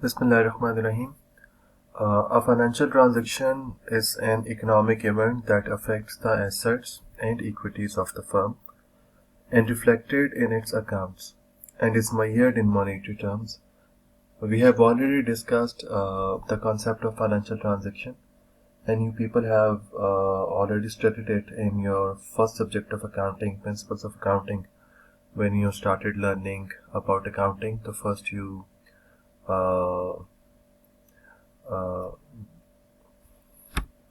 Bismillahirrahmanirrahim. A financial transaction is an economic event that affects the assets and equities of the firm and reflected in its accounts and is measured in monetary terms. We have already discussed the concept of financial transaction, and you people have already studied it in your first subject of accounting, principles of accounting. When you started learning about accounting, the first you uh, uh,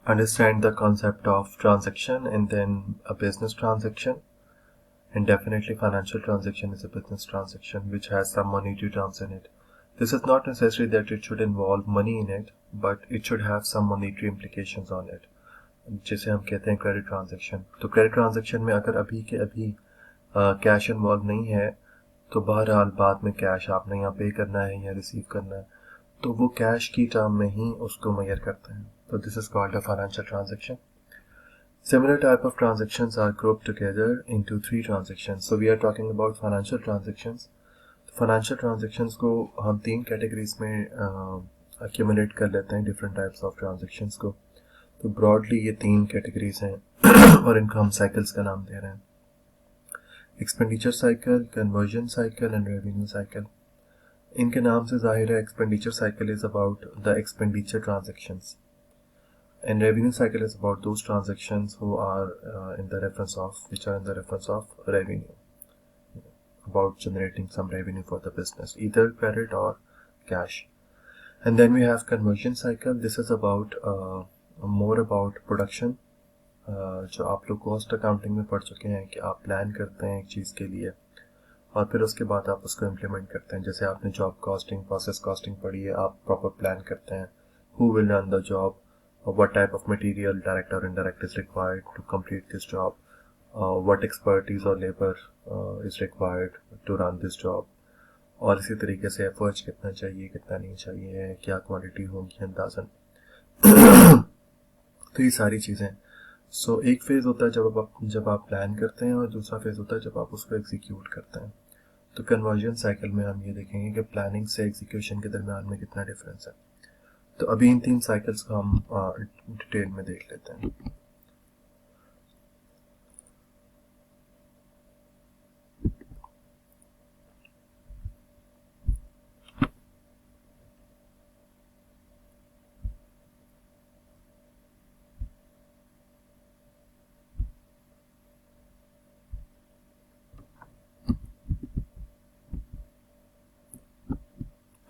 understand the concept of transaction and then a business transaction, and definitely financial transaction is a business transaction which has some monetary terms in it. This is not necessary that it should involve money in it, but it should have some monetary implications on it, जिसे हम कहते हैं credit transaction. तो credit transaction में अगर अभी के अभी कैश इन्वॉल्व नहीं है, तो बहरहाल बाद में कैश आपने यहाँ पे करना है या रिसीव करना है, तो वो कैश की टर्म में ही उसको मेजर करते हैं. तो this is called a financial transaction. Similar type of transactions are grouped together into three transactions. So we are talking about financial transactions. Financial transactions को हम तीन कैटेगरीज में accumulate कर लेते हैं, different types of transactions को. तो broadly ये तीन कैटेगरीज हैं और इनको हम साइकिल्स का नाम दे रहे हैं. Expenditure cycle, conversion cycle and revenue cycle. इनके नाम से जाहिर है expenditure cycle is about the expenditure transactions and revenue cycle is about those transactions who are in the reference of revenue, about generating some revenue for the business, either credit or cash. And then we have conversion cycle. This is about more about production, जो आप लोग cost accounting में पढ़ चुके हैं कि आप plan करते हैं एक चीज़ के लिए और फिर उसके बाद आप उसको इम्प्लीमेंट करते हैं. जैसे आपने जॉब कॉस्टिंग, प्रोसेस कॉस्टिंग पढ़ी है, आप प्रॉपर प्लान करते हैं who will run the job, what type of material, direct or indirect, is required to complete this job, what expertise or labor is required to run this job, और इसी तरीके से efforts कितना चाहिए कितना नहीं चाहिए, क्या क्वालिटी होगी अंदाजन. तो ये सारी चीज़ें. सो एक फेज़ होता है जब आप प्लान करते हैं और दूसरा फेज़ होता है जब आप उसको एग्जीक्यूट करते हैं. तो कन्वर्जन साइकिल में हम ये देखेंगे कि प्लानिंग से एग्जीक्यूशन के दरमियान में कितना डिफरेंस है. तो अभी इन तीन साइकिल्स को हम डिटेल में देख लेते हैं.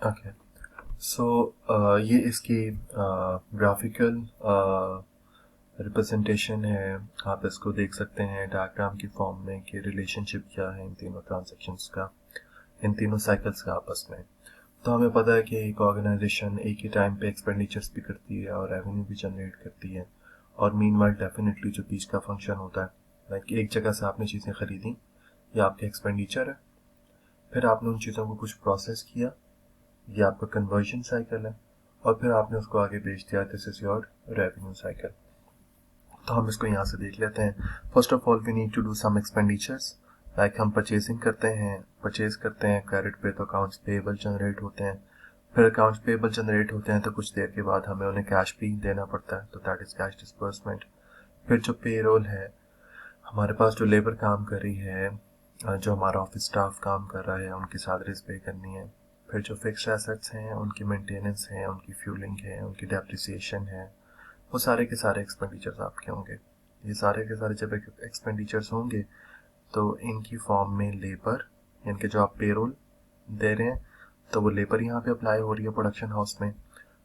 ओके, सो ये इसकी ग्राफिकल रिप्रेजेंटेशन है. आप इसको देख सकते हैं डायग्राम की फॉर्म में कि रिलेशनशिप क्या है इन तीनों ट्रांजैक्शंस का, इन तीनों साइकिल्स का आपस में. तो हमें पता है कि एक ऑर्गेनाइजेशन एक ही टाइम पे एक्सपेंडिचर्स भी करती है और रेवेन्यू भी जनरेट करती है, और मीनवाइल डेफिनेटली जो बीच का फंक्शन होता है, लाइक एक जगह से आपने चीज़ें खरीदी, ये आपका एक्सपेंडिचर है, फिर आपने उन चीज़ों को कुछ प्रोसेस किया, ये आपका कन्वर्जन साइकिल है, और फिर आपने उसको आगे बेच दिया, this is your revenue cycle. तो हम इसको यहाँ से देख लेते हैं. First of all we need to do some expenditures, like हम परचेज करते हैं क्रेडिट पे, तो अकाउंट्स पेएबल जनरेट होते हैं. फिर अकाउंट्स पेएबल जनरेट होते हैं तो कुछ देर के बाद हमें उन्हें कैश भी देना पड़ता है, तो दैट इज कैश डिस्बर्समेंट. फिर जो पेरोल है, हमारे पास जो लेबर काम कर रही है, जो हमारा ऑफिस स्टाफ काम कर रहा है, उनकी सैलरीज पे करनी है. फिर जो फिक्स्ड एसेट्स हैं उनकी मेंटेनेंस है, उनकी फ्यूलिंग है, उनकी डेप्रिसिएशन है, वो सारे के सारे एक्सपेंडिचर्स आपके होंगे. ये सारे के सारे जब एक्सपेंडिचर्स होंगे तो इनकी फॉर्म में लेबर, यानी कि जो आप पेरोल दे रहे हैं तो वो लेबर यहाँ पे अप्लाई हो रही है प्रोडक्शन हाउस में.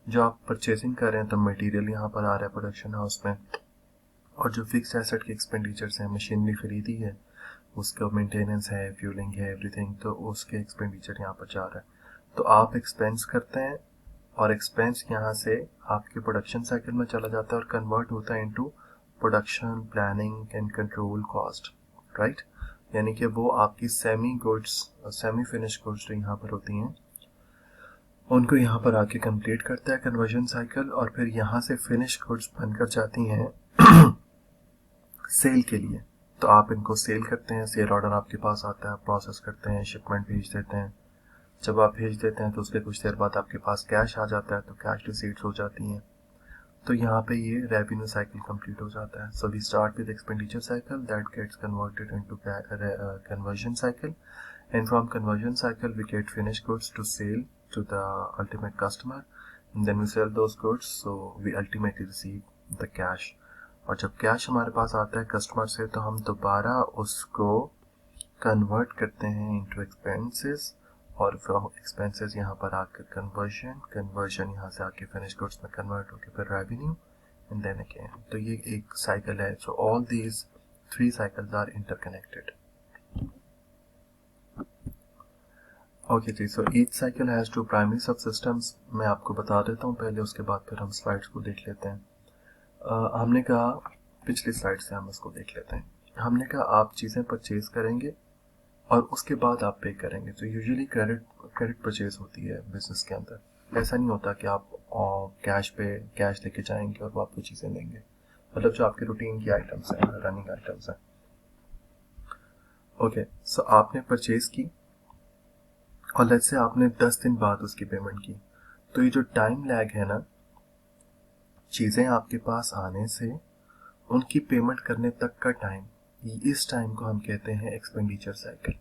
जो आप परचेसिंग कर रहे हैं तो मटेरियल यहाँ पर आ रहा है प्रोडक्शन हाउस में, और जो फिक्स एसेट के एक्सपेंडिचर्स हैं, मशीनरी खरीदी है, उसका मेंटेनेंस है, फ्यूलिंग है, एवरीथिंग, तो उसके एक्सपेंडिचर यहाँ पर जा रहा है. तो आप एक्सपेंस करते हैं और एक्सपेंस यहाँ से आपके प्रोडक्शन साइकिल में चला जाता है और कन्वर्ट होता है into production planning and control cost, right. यानी कि वो आपकी सेमी फिनिश गुड्स जो यहाँ पर होती हैं उनको यहाँ पर आके कंप्लीट करता है कन्वर्जन साइकिल, और फिर यहाँ से फिनिश गुड्स बनकर जाती हैं सेल के लिए. तो आप इनको सेल करते हैं, सेल ऑर्डर आपके पास आता है, प्रोसेस करते हैं, शिपमेंट भेज देते हैं, जब आप भेज देते हैं तो उसके कुछ देर बाद आपके पास कैश आ जाता है, तो कैश रिसीट्स हो जाती हैं। तो यहाँ पे ये रेवेन्यू साइकिल कंप्लीट हो जाता है। So we start with expenditure cycle that gets converted into conversion cycle, and from conversion cycle we get finished goods to sale to the ultimate customer, and then we sell those goods, so we ultimately receive the cash। और जब cash हमारे पास आता है customer से तो हम दोबारा उसको कन्वर्ट करते हैं इनटू एक्सपेंसेस, और फ्रॉम एक्सपेंसेस यहाँ पर आकर कन्वर्जन यहाँ से आके फिनिश गुड्स में कन्वर्ट होकर फिर रेवेन्यू, एंड देन अगेन। तो ये एक साइकिल है। So all these 3 cycles are interconnected. Okay जी, so each cycle has 2 primary sub systems. मैं आपको बता देता हूँ पहले, उसके बाद फिर हम स्लाइड्स को देख लेते हैं। हमने कहा पिछली स्लाइड से हम इसको देख लेते हैं। हमने कहा आप चीज़ें परचेज करेंगे और उसके बाद आप पे करेंगे। तो यूजुअली क्रेडिट परचेज होती है बिजनेस के अंदर। ऐसा नहीं होता कि आप कैश लेके जाएंगे और वो आपको चीज़ें देंगे, मतलब जो आपके रूटीन की आइटम्स हैं, रनिंग आइटम्स हैं। ओके, सो आपने परचेज की और लेट्स से आपने 10 दिन बाद उसकी पेमेंट की। तो ये जो टाइम लैग है ना, चीज़ें आपके पास आने से उनकी पेमेंट करने तक का टाइम, इस टाइम को हम कहते हैं एक्सपेंडिचर साइकिल,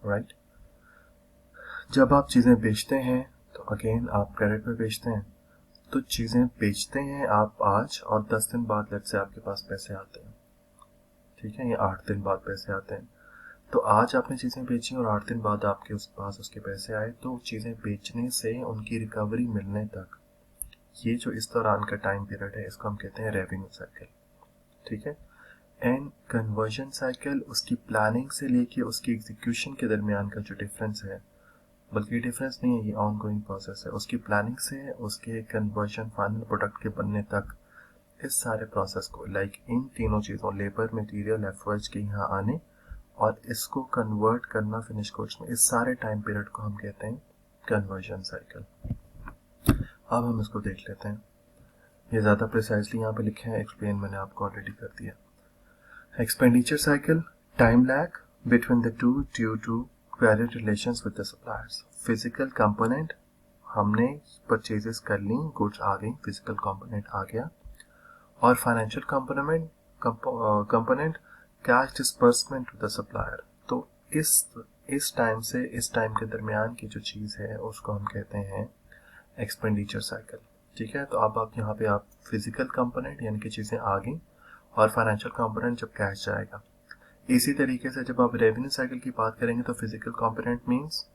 राइट। जब आप चीज़ें बेचते हैं तो अगेन आप क्रेडिट पे बेचते हैं, तो चीज़ें बेचते हैं आप आज और 10 दिन बाद लेट्स से आपके पास पैसे आते हैं, ठीक है, या 8 दिन बाद पैसे आते हैं। तो आज आपने चीज़ें बेची और 8 दिन बाद आपके पास उसके पैसे आए, तो चीज़ें बेचने से उनकी रिकवरी मिलने तक ये जो इस दौरान का टाइम पीरियड है, इसको हम कहते हैं रेवेन्यू साइकिल, ठीक है। एंड कन्वर्जन साइकिल उसकी प्लानिंग से लेके उसकी एग्जीक्यूशन के दरमियान का जो डिफरेंस है, बल्कि डिफरेंस नहीं है, ये ऑन गोइंग प्रोसेस है। उसकी प्लानिंग से उसके कन्वर्जन फाइनल प्रोडक्ट के बनने तक, इस सारे प्रोसेस को लाइक इन तीनों चीज़ों, लेबर, मटेरियल, एफर्ट्स के यहाँ आने और इसको कन्वर्ट करना फिनिश गुड्स में, इस सारे टाइम पीरियड को हम कहते हैं कन्वर्जन साइकिल। अब हम इसको देख लेते हैं। ये ज़्यादा प्रिसाइजली यहाँ पे लिखे हैं, एक्सप्लेन मैंने आपको ऑलरेडी कर दिया। Expenditure cycle, time lag between the two due to credit relations with the suppliers. Physical component, हमने परचेजेस कर ली, गुड्स आ गई, फिजिकल कंपोनेंट आ गया। और financial component cash disbursement to the supplier. तो इस टाइम से इस टाइम के दरमियान की जो चीज़ है उसको हम कहते हैं एक्सपेंडिचर साइकिल, ठीक है। तो अब आप यहाँ पे आप फिजिकल कंपोनेंट यानी कि चीज़ें आ गई और फाइनेंशियल कंपोनेंट जब कैश जाएगा। इसी तरीके से जब आप रेवेन्यू साइकिल की बात करेंगे तो फिजिकल कंपोनेंट मीन्स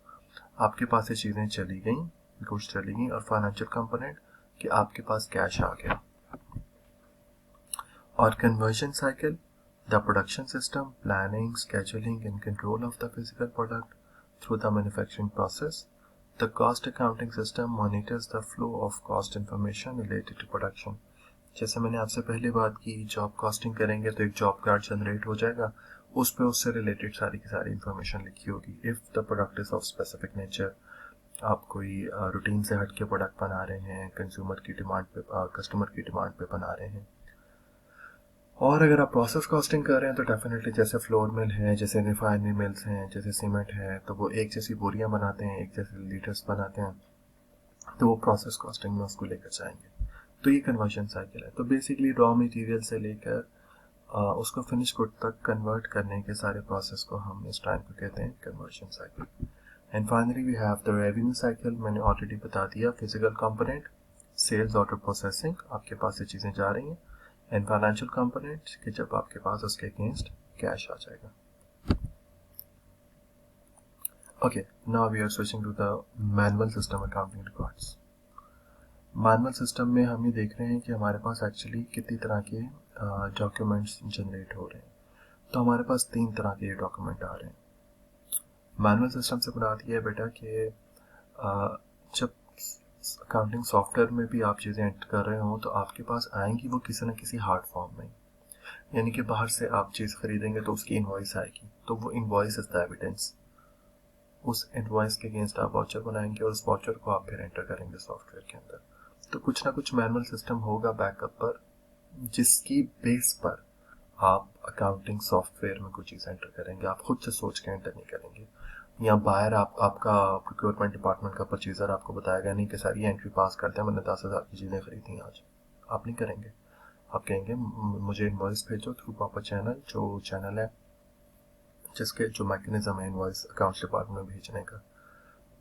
आपके पास से चीज़ें चली गई, गुड्स चली गई, और फाइनेंशियल कंपोनेंट कि आपके पास कैश आ गया। और conversion cycle, the production system, planning, scheduling and control of the physical product through the manufacturing process. The cost accounting system monitors the flow of cost information related to production. जैसे मैंने आपसे पहले बात की, job costing करेंगे तो एक job card generate हो जाएगा, उस पर उससे रिलेटेड सारी की सारी इंफॉर्मेशन लिखी होगी। If the product is of specific nature, आप कोई रूटीन से हट के प्रोडक्ट बना रहे हैं, कंज्यूमर की डिमांड पे, कस्टमर की डिमांड पे बना रहे हैं। और अगर आप प्रोसेस कॉस्टिंग कर रहे हैं तो डेफिनेटली जैसे फ्लोर मिल है, जैसे रिफाइनरी मिल्स हैं, जैसे सीमेंट है, तो वो एक जैसी बोरियां बनाते हैं, एक जैसे लीटर्स बनाते हैं, तो वो प्रोसेस कॉस्टिंग में उसको लेकर जाएंगे। तो ये कन्वर्जन साइकिल है। तो बेसिकली रॉ मटेरियल से लेकर उसको फिनिश गुड तक कन्वर्ट करने के सारे प्रोसेस को हम इस टाइम को कहते हैं conversion cycle. And finally we have the revenue cycle. मैंने ऑलरेडी बता दिया, physical component, sales, order processing, आपके पास से चीज़ें जा रही हैं, एंड फाइनेंशियल कंपोनेंट कि जब आपके पास उसके अगेंस्ट कैश आ जाएगा। Okay, now we are switching to the manual system accounting records. Manual system में हम ये देख रहे हैं कि हमारे पास एक्चुअली कितनी तरह के डॉक्यूमेंट्स जनरेट हो रहे हैं। तो हमारे पास 3 तरह के डॉक्यूमेंट आ रहे हैं। मैनुअल सिस्टम से बता दिया है बेटा कि जब अकाउंटिंग सॉफ्टवेयर में भी आप चीज़ें एंटर कर रहे हो तो आपके पास आएंगी वो किसी न किसी हार्ड फॉर्म में, यानी कि बाहर से आप चीज़ खरीदेंगे तो उसकी इनवॉइस आएगी, तो वो इनवॉइस इज द एविडेंस। उस इनवॉइस के अगेंस्ट आप वाउचर बनाएंगे और उस वाउचर को आप फिर एंटर करेंगे सॉफ्टवेयर के अंदर। तो कुछ ना कुछ मैनुअल सिस्टम होगा बैकअप पर, जिसकी बेस पर आप अकाउंटिंग सॉफ्टवेयर में कुछ चीज़ एंटर करेंगे। आप खुद से सोच के एंटर नहीं करेंगे, या बायर आपका प्रोक्योरमेंट डिपार्टमेंट का परचेजर आपको बताएगा नहीं कि सर ये एंट्री पास करते हैं, मैंने 10,000 की चीज़ें खरीदी आज। आप नहीं करेंगे, आप कहेंगे मुझे इनवॉइस भेजो थ्रू प्रॉपर चैनल, जो चैनल है जिसके जो मैकेनिज्म है इनवॉइस अकाउंट्स डिपार्टमेंट में भेजने का,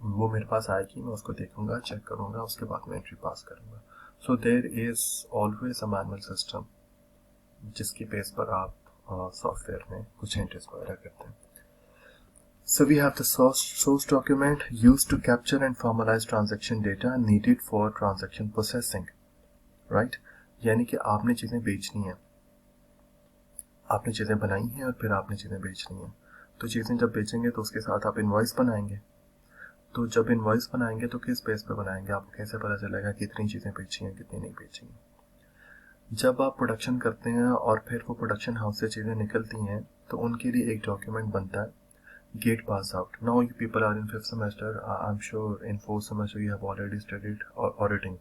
वो मेरे पास आएगी, मैं उसको देखूंगा, चेक करूंगा, उसके बाद मैं एंट्री पास करूंगा। So there is always a manual system जिसकी बेस पर आप सॉफ्टवेयर में कुछ एंट्रीज वगैरह करते हैं। So we have the source document used to capture and formalize transaction data needed for transaction processing, right? यानी कि आपने चीज़ें बेचनी है, आपने चीज़ें बनाई हैं और फिर आपने चीज़ें बेचनी है। तो चीज़ें जब बेचेंगे तो उसके साथ आप इनवॉइस बनाएंगे। तो जब इनवॉइस बनाएंगे तो किस बेस पे बनाएंगे, आपको कैसे पता चलेगा कितनी चीज़ें बेची हैं कितनी नहीं बेची हैं। जब आप प्रोडक्शन करते हैं और फिर वो प्रोडक्शन हाउस से चीज़ें निकलती हैं तो उनके लिए एक डॉक्यूमेंट बनता है, gate pass out. Now you people are in 5th semester. I'm sure in 4th semester you have already studied auditing.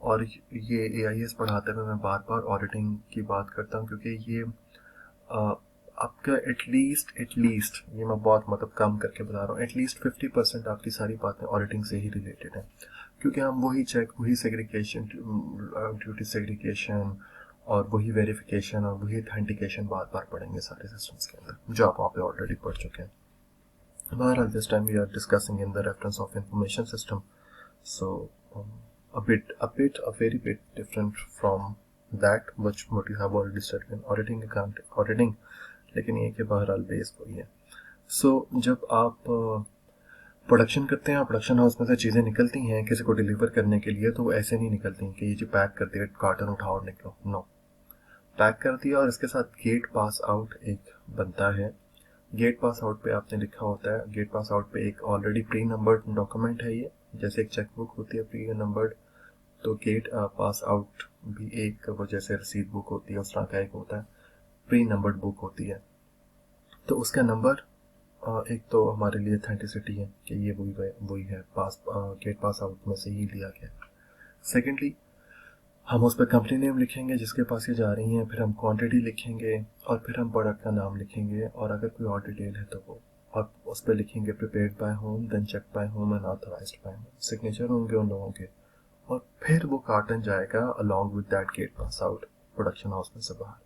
और ये AIS पढ़ाते हुए मैं बार बार ऑडिटिंग की बात करता हूँ क्योंकि ये आपका एटलीस्ट ये मैं बहुत मतलब कम करके बता रहा हूँ, एटलीस्ट 50% आपकी सारी बातें ऑडिटिंग से ही रिलेटेड है, क्योंकि हम वही चेक, वही सेग्रीगेशन, ड्यूटी सेग्रीगेशन और वही वेरिफिकेशन और वही ऑथेंटिकेशन बार बार पढ़ेंगे सारे सिस्टम्स के अंदर, जो आप वहाँ पे ऑलरेडी पढ़ चुके हैं। Well, this time we are discussing in the reference of information system, so a very bit different from that what you have already studied in auditing, लेकिन ये कि बहरहाल बेस वही है। So जब आप प्रोडक्शन करते हैं, प्रोडक्शन हाउस में से चीज़ें निकलती हैं किसी को डिलीवर करने के लिए, तो वो ऐसे नहीं निकलती कि ये जो पैक कर दिया कार्टन उठाओ और निकलो, नो, पैक कर दिया और इसके साथ गेट पास आउट एक बनता है। गेट पास आउट पे आपने लिखा होता है, गेट पास आउट पे एक ऑलरेडी प्री नंबर्ड डॉक्यूमेंट है, ये जैसे एक चेकबुक होती है प्री नंबर्ड, तो गेट पास आउट भी एक वो जैसे रसीद बुक होती है उस तरह का एक होता है, प्री नंबर्ड बुक होती है। तो उसका नंबर एक तो हमारे लिए ऑथेंटिसिटी है कि ये वही है, गेट पास आउट में से ही लिया गया। सेकेंडली हम उस पर कंपनी नेम लिखेंगे जिसके पास ये जा रही हैं, फिर हम क्वांटिटी लिखेंगे और फिर हम प्रोडक्ट का नाम लिखेंगे, और अगर कोई और डिटेल है तो वो, और उस पर लिखेंगे prepared by whom, then check by whom and authorised by whom, signature होंगे उन लोगों के, और फिर वो कार्टन जाएगा along with that gate pass out production house में से बाहर।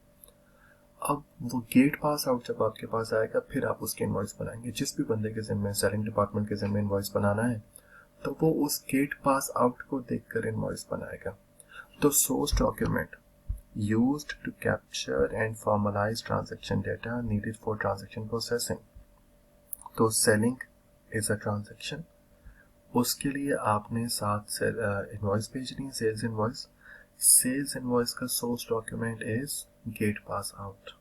अब वो गेट पास आउट जब आपके पास आएगा फिर आप उसके इनवॉइस बनाएंगे। जिस भी बंदे के जिम्मे, सेलिंग डिपार्टमेंट के जिम्मे इनवॉइस बनाना है तो वो उस गेट पास आउट को देखकर इनवॉइस बनाएगा। The source document used to capture and formalize transaction data needed for transaction processing. तो selling is a transaction, उसके लिए आपने साथ से इनवॉइस भेजनी है, सेल्स इनवॉइस। सेल्स इनवॉइस का source document is get pass out,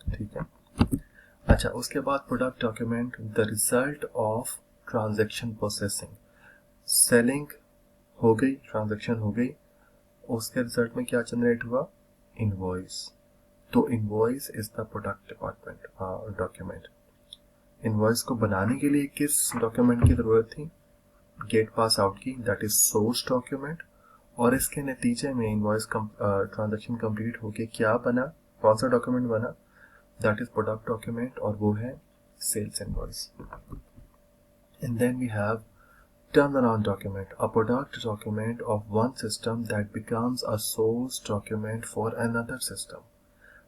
ठीक है। अच्छा, उसके बाद product document, the result of transaction processing. Selling हो गई, ट्रांजेक्शन हो गई, उसके रिजल्ट में क्या जनरेट हुआ, इनवॉइस। तो invoice is the product department document. Invoice को बनाने के लिए किस डॉक्यूमेंट की जरूरत थी, गेट पास आउट की, दैट इज सोर्स डॉक्यूमेंट। और इसके नतीजे में इनवॉइस ट्रांजेक्शन कंप्लीट होके क्या बना, कौन सा डॉक्यूमेंट बना, दैट इज प्रोडक्ट डॉक्यूमेंट, और वो है sales invoice. And then we have turnaround document, a product document of one system that becomes a source document for another system.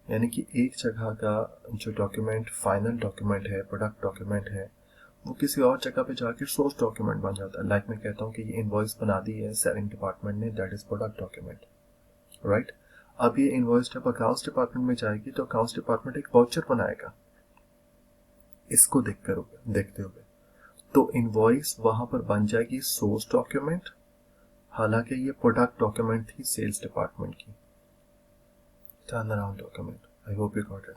यानी कि एक जगह का जो डॉक्यूमेंट फाइनल डॉक्यूमेंट है, प्रोडक्ट डॉक्यूमेंट है, वो किसी और जगह पे जाकर सोर्स डॉक्यूमेंट बन जाता है। लाइक मैं कहता हूँ कि ये इनवॉइस बना दी है सेलिंग डिपार्टमेंट ने, that is product document, right. अब ये इनवॉइस जब अकाउंट्स डिपार्टमेंट में जाएगी तो अकाउंट्स डिपार्टमेंट एक वाउचर बनाएगा इसको देखते हुए, तो इनवॉइस वहां पर बन जाएगी सोर्स डॉक्यूमेंट, हालांकि ये प्रोडक्ट डॉक्यूमेंट थी सेल्स डिपार्टमेंट की। Turn around document, I hope you got it.